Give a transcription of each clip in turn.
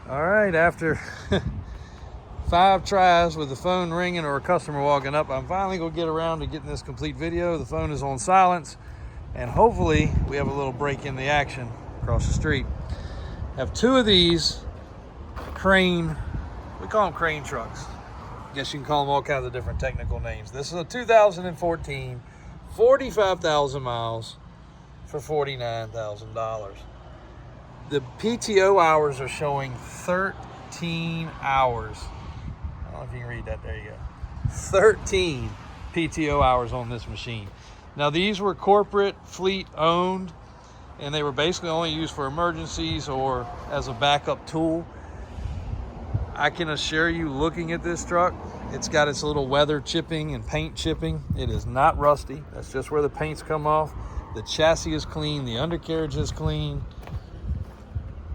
All right, after 5 tries with the phone ringing or a customer walking up, I'm finally gonna get around to getting this complete video. The phone is on silence, and hopefully we have a little break in the action across the street. I have 2 of these crane, we call them crane trucks. I guess you can call them all kinds of different technical names. This is a 2014, 45,000 miles for $49,000. The PTO hours are showing 13 hours. I don't know if you can read that. There you go. 13 PTO hours on this machine. Now, these were corporate fleet owned, and they were basically only used for emergencies or as a backup tool. I can assure you, looking at this truck, it's got its little weather chipping and paint chipping. It is not rusty. That's just where the paint's come off. The chassis is clean. The undercarriage is clean.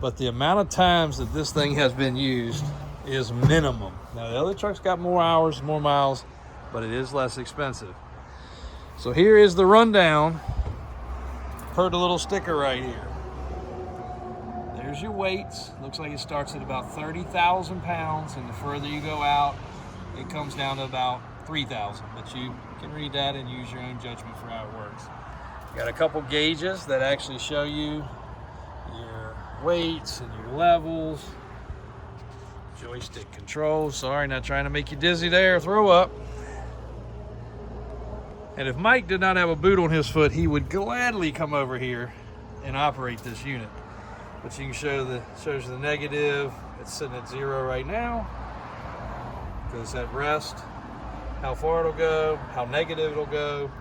But the amount of times that this thing has been used is minimum. Now, the other truck's got more hours, more miles, but it is less expensive. So here is the rundown per the little sticker right here. There's your weights. Looks like it starts at about 30,000 pounds, and the further you go out, it comes down to about 3,000. But you can read that and use your own judgment for how it works. Got a couple gauges that actually show you your weights and your levels. Joystick controls. Sorry, not trying to make you dizzy there. Throw up. And if Mike did not have a boot on his foot, he would gladly come over here and operate this unit. But you can shows the negative. It's sitting at 0 right now. Goes at rest. How far it'll go, how negative it'll go.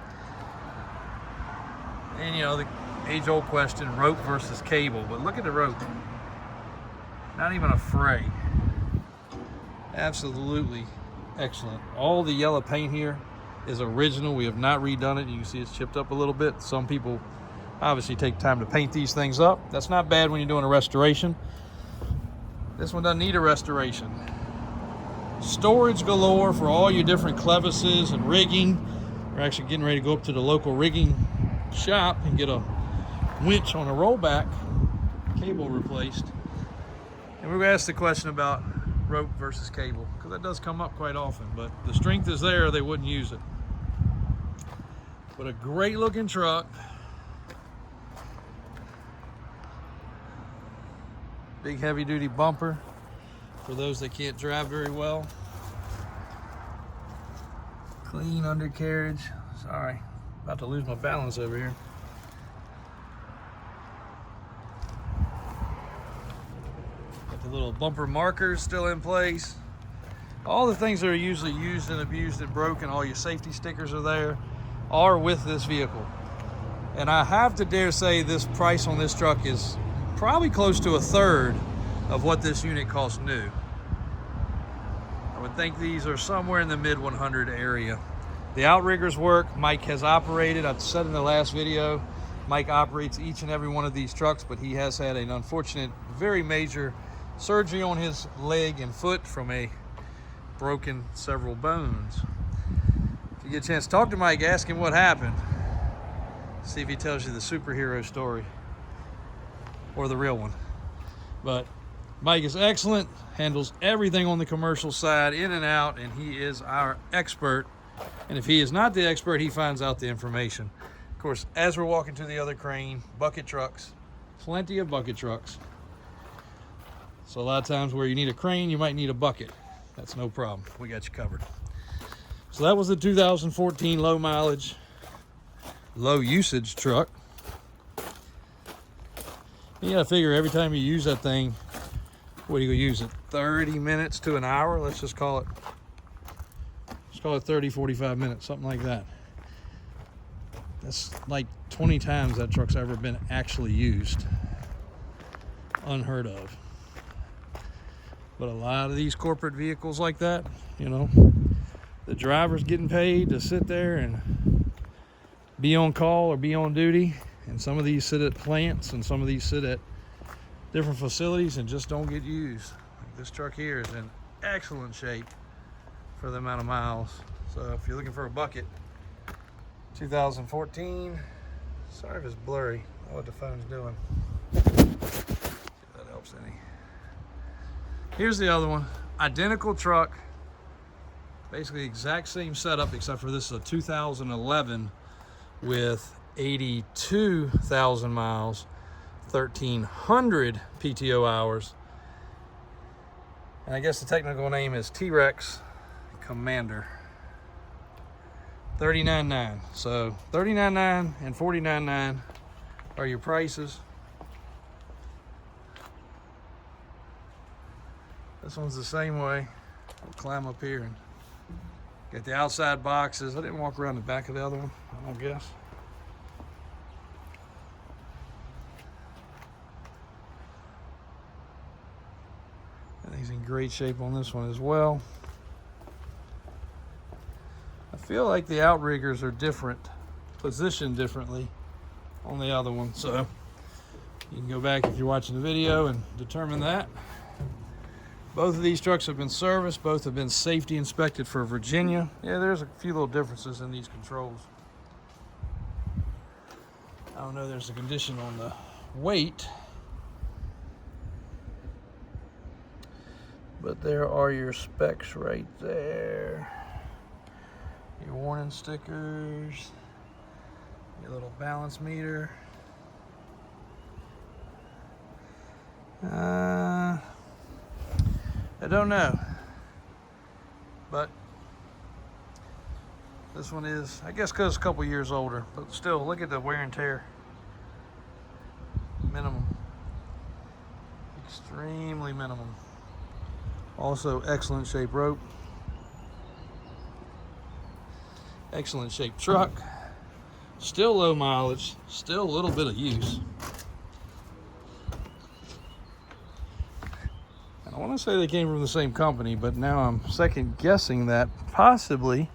And you know, the age-old question, rope versus cable. But look at the rope. Not even a fray. Absolutely excellent. All the yellow paint here is original. We have not redone it. You can see it's chipped up a little bit. Some people obviously take time to paint these things up. That's not bad when you're doing a restoration. This one doesn't need a restoration. Storage galore for all your different clevises and rigging. We're actually getting ready to go up to the local rigging shop and get a winch on a rollback cable replaced. And we're going to ask the question about rope versus cable, because that does come up quite often, but the strength is there, they wouldn't use it. But a great looking truck. Big heavy duty bumper for those that can't drive very well. Clean undercarriage. Sorry, about to lose my balance over here. Got the little bumper markers still in place. All the things that are usually used and abused and broken, all your safety stickers are there, are with this vehicle. And I have to dare say this price on this truck is probably close to 1/3 of what this unit costs new. I would think these are somewhere in the mid 100 area. The outriggers work. Mike has operated. I've said in the last video, Mike operates each and every one of these trucks, but he has had an unfortunate, very major surgery on his leg and foot from a broken several bones. If you get a chance to talk to Mike, ask him what happened. See if he tells you the superhero story or the real one. But Mike is excellent, handles everything on the commercial side, in and out, and he is our expert. And if he is not the expert, he finds out the information. Of course, as we're walking to the other crane, bucket trucks, plenty of bucket trucks. So a lot of times where you need a crane, you might need a bucket. That's no problem. We got you covered. So that was the 2014 low mileage, low usage truck. You gotta figure every time you use that thing, what are you gonna use it? 30 minutes to an hour? Let's just call it 30, 45 minutes, something like that. That's like 20 times that truck's ever been actually used. Unheard of. But a lot of these corporate vehicles like that, you know, the driver's getting paid to sit there and be on call or be on duty. And some of these sit at plants and some of these sit at different facilities and just don't get used. Like this truck here is in excellent shape for the amount of miles. So if you're looking for a bucket, 2014, sorry if it's blurry, I don't know what the phone's doing. See if that helps any. Here's the other one. Identical truck. Basically exact same setup, except for this is a 2011 with 82,000 miles, 1,300 PTO hours. And I guess the technical name is Terex Commander. $39,900. So $39,900 and $49,900 are your prices. This one's the same way. We'll climb up here and get the outside boxes. I didn't walk around the back of the other one, I don't guess. I think he's in great shape on this one as well. I feel like the outriggers are different, positioned differently on the other one. So you can go back if you're watching the video and determine that. Both of these trucks have been serviced. Both have been safety inspected for Virginia. Yeah, there's a few little differences in these controls. I don't know, there's a condition on the weight. But there are your specs right there. Your warning stickers. Your little balance meter. I don't know, but this one is, I guess because it's a couple years older, but still, look at the wear and tear. Minimum. Extremely minimum. Also, excellent shape rope. Excellent shaped truck. Still low mileage. Still a little bit of use. I want to say they came from the same company, but now I'm second guessing that possibly,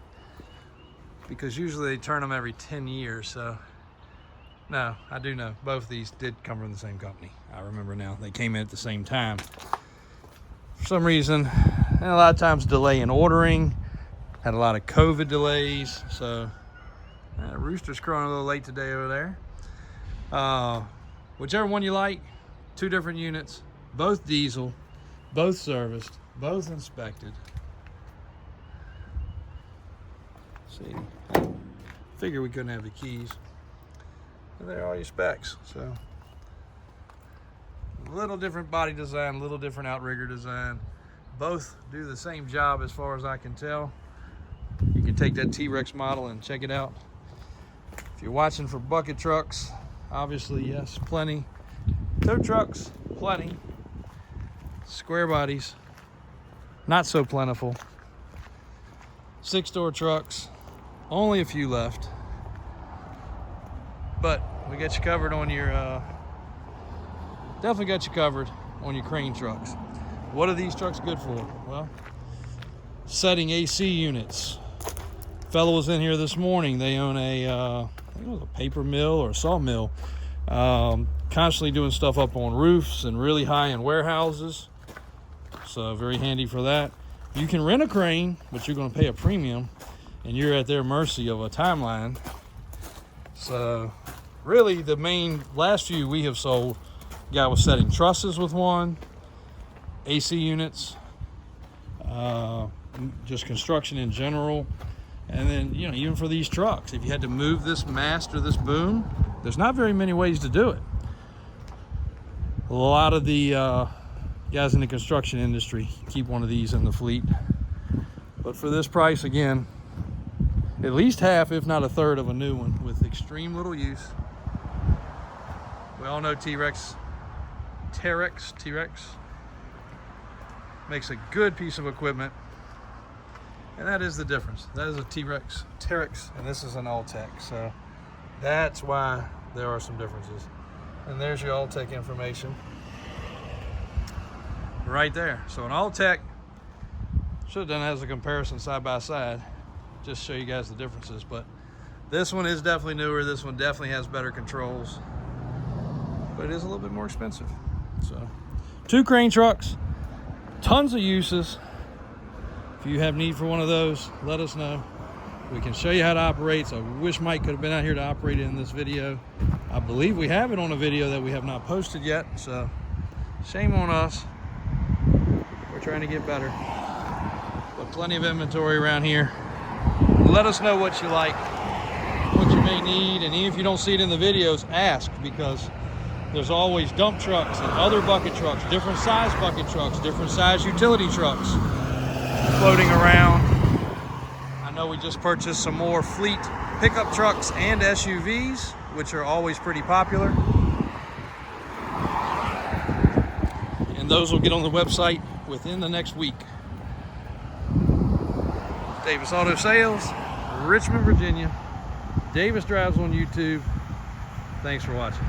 because usually they turn them every 10 years. So no, I do know both these did come from the same company. I remember now, they came in at the same time. For some reason, and a lot of times delay in ordering, had a lot of COVID delays. So rooster's crowing a little late today over there. Whichever one you like, 2 different units, both diesel, both serviced, both inspected. See, figure we couldn't have the keys. And there are all your specs. So a little different body design, a little different outrigger design. Both do the same job as far as I can tell. You can take that T-Rex model and check it out. If you're watching for bucket trucks, obviously yes, plenty. Tow trucks, plenty. Square bodies, not so plentiful. 6-door trucks, only a few left. But we got you covered on your, definitely got you covered on your crane trucks. What are these trucks good for? Well, setting AC units. Fellow was in here this morning. They own a, I think it was a paper mill or a sawmill. Constantly doing stuff up on roofs and really high-end warehouses. So very handy for that. You can rent a crane, but you're going to pay a premium, and you're at their mercy of a timeline. So really the main last few we have sold, guy was setting trusses with one, AC units, just construction in general. And then, you know, even for these trucks, if you had to move this mast or this boom, there's not very many ways to do it. A lot of the guys in the construction industry keep one of these in the fleet. But for this price, again, at least half, if not a third of a new one with extreme little use. We all know Terex makes a good piece of equipment. And that is the difference. That is a Terex, and this is an Altec. So that's why there are some differences. And there's your Altec information right there. So an Altec, should have done it as a comparison side by side, just show you guys the differences. But this one is definitely newer. This one definitely has better controls, but it is a little bit more expensive. So 2 crane trucks, tons of uses. If you have need for one of those, let us know. We can show you how to operate. So I wish Mike could have been out here to operate it in this video. I believe we have it on a video that we have not posted yet, so shame on us. trying to get better. But plenty of inventory around here. Let us know what you like, what you may need, and even if you don't see it in the videos, ask, because there's always dump trucks and other bucket trucks, different size bucket trucks, different size utility trucks floating around. I know we just purchased some more fleet pickup trucks and SUVs, which are always pretty popular. And those will get on the website within the next week. Davis Auto Sales, Richmond, Virginia. Davis Drives on YouTube. Thanks for watching.